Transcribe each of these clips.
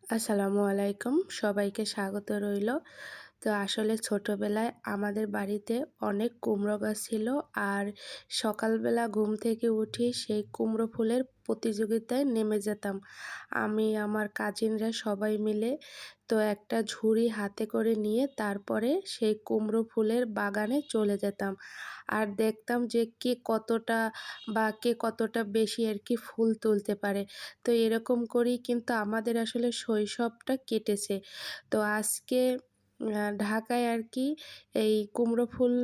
আসসালামু আলাইকুম, সবাইকে স্বাগত রইল। তো আসলে ছোটবেলায় আমাদের বাড়িতে অনেক কুমড়ো গাছ ছিল। আর সকালবেলা ঘুম থেকে উঠে সেই কুমড়ো ফুলের প্রতিযোগিতায় নেমে যেতাম। আমি আমার কাজিনরা সবাই মিলে তো একটা ঝুড়ি হাতে করে নিয়ে তারপরে সেই কুমড়ো ফুলের বাগানে চলে যেতাম। আর দেখতাম যে কে কতটা বেশি আর কি ফুল তুলতে পারে। তো এরকম করেই কিন্তু আমাদের আসলে শৈশবটা কেটেছে। তো আজকে ঢাকায় আর কি এই কুমড়ো ফুল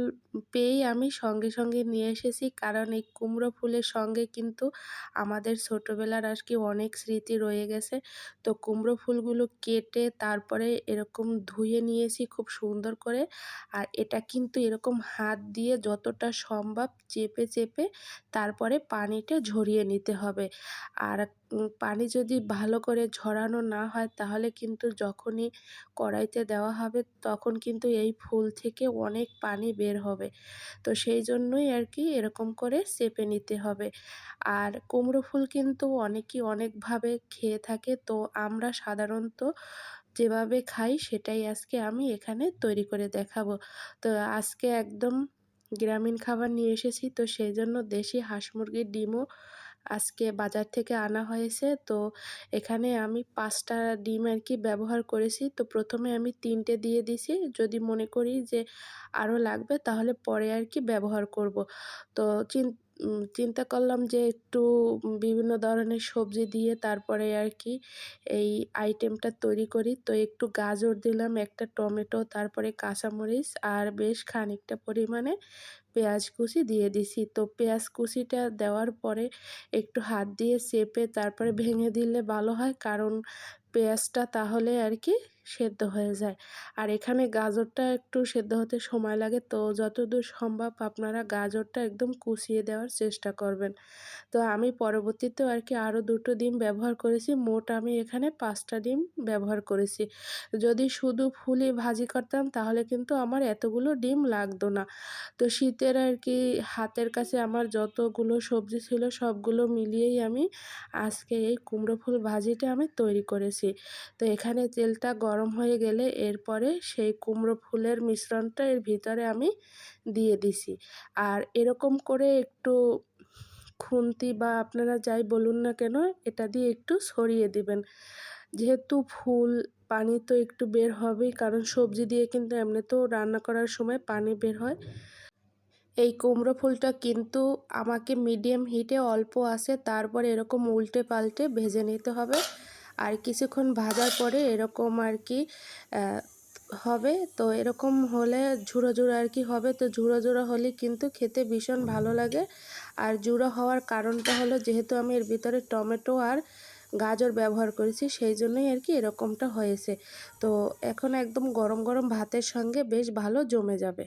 পেয়েই আমি সঙ্গে সঙ্গে নিয়ে এসেছি। কারণ এই কুমড়ো ফুলের সঙ্গে কিন্তু আমাদের ছোটবেলার আর কি অনেক স্মৃতি রয়ে গেছে। তো কুমড়ো ফুলগুলো কেটে তারপরে এরকম ধুয়ে নিয়েছি খুব সুন্দর করে। আর এটা কিন্তু এরকম হাত দিয়ে যতটা সম্ভব চেপে চেপে তারপরে পানিটা ঝরিয়ে নিতে হবে। আর পানি যদি ভালো করে ঝরানো না হয় তাহলে কিন্তু যখনই কড়াইতে দেওয়া হবে তখন কিন্তু এই ফুল থেকে অনেক পানি বের হবে। তো সেই জন্যই আর কি এরকম করে চেপে নিতে হবে। আর কুমড়ো ফুল কিন্তু অনেকেই অনেকভাবে খেয়ে থাকে। তো আমরা সাধারণত যেভাবে খাই সেটাই আজকে আমি এখানে তৈরি করে দেখাবো। তো আজকে একদম গ্রামীণ খাবার নিয়ে এসেছি, তো সেইজন্য দেশি হাঁস মুরগির ডিমও আজকে বাজার থেকে আনা হয়েছে। তো এখানে আমি ৫ টা ডিম আর কি ব্যবহার করেছি। তো প্রথমে আমি ৩ টে দিয়ে দিছি। যদি মনে করি যে আরও লাগবে তাহলে পরে আর কি ব্যবহার করব। তো চিন্তা করলাম যে একটু বিভিন্ন ধরনের সবজি দিয়ে তারপরে আর কি এই আইটেমটা তৈরি করি। তো একটু গাজর দিলাম, একটা টমেটো, তারপরে কাঁচামরিচ আর বেশ খানিকটা পরিমাণে পেঁয়াজ কুচি দিয়ে দিছি। তো পেঁয়াজ কুচিটা দেওয়ার পরে একটু হাত দিয়ে চেপে তারপরে ভেঙে দিলে ভালো হয়, কারণ পেঁয়াজটা তাহলে আর কি সেদ্ধ হয়ে যায়। আর এখানে গাজরটা একটু সেদ্ধ হতে সময় লাগে, তো যতদূর সম্ভব আপনারা গাজরটা একদম কুচিয়ে দেওয়ার চেষ্টা করবেন। তো আমি পরবর্তীতেও আর কি আরও ২ টো ডিম ব্যবহার করেছি। মোট আমি এখানে ৫ টা ডিম ব্যবহার করেছি। যদি শুধু ফুলই ভাজি করতাম তাহলে কিন্তু আমার এতগুলো ডিম লাগতো না। তো শীতের আর কি হাতের কাছে আমার যতগুলো সবজি ছিল সবগুলো মিলিয়েই আমি আজকে এই কুমড়ো ফুল ভাজিটা আমি তৈরি করেছি। তো এখানে তেলটা গরম হয়ে গেলে এরপরে সেই কুমড়ো ফুলের মিশ্রণটা এর ভিতরে আমি দিয়ে দিছি। আর এরকম করে একটু খুন্তি বা আপনারা যাই বলুন না কেন এটা দিয়ে একটু ছড়িয়ে দিবেন। যেহেতু ফুল, পানি তো একটু বের হবেই, কারণ সবজি দিয়ে কিন্তু এমনিতেও রান্না করার সময় পানি বের হয়। এই কুমড়ো ফুলটা কিন্তু আমাকে মিডিয়াম হিটে অল্প আছে তারপরে এরকম উল্টে পাল্টে ভেজে নিতে হবে। আর কিছুক্ষণ ভাজার পরে এরকম আর কি হবে। তো এরকম হলে ঝুরো ঝুরো আর কি হবে। তো ঝুরো ঝুরো হলে কিন্তু খেতে ভীষণ ভালো লাগে। আর ঝুরো হওয়ার কারণটা হলো যেহেতু আমি এর ভিতরে টমেটো আর গাজর ব্যবহার করেছি সেই জন্যই আর কি এরকমটা হয়েছে। তো এখন একদম গরম গরম ভাতের সঙ্গে বেশ ভালো জমে যাবে।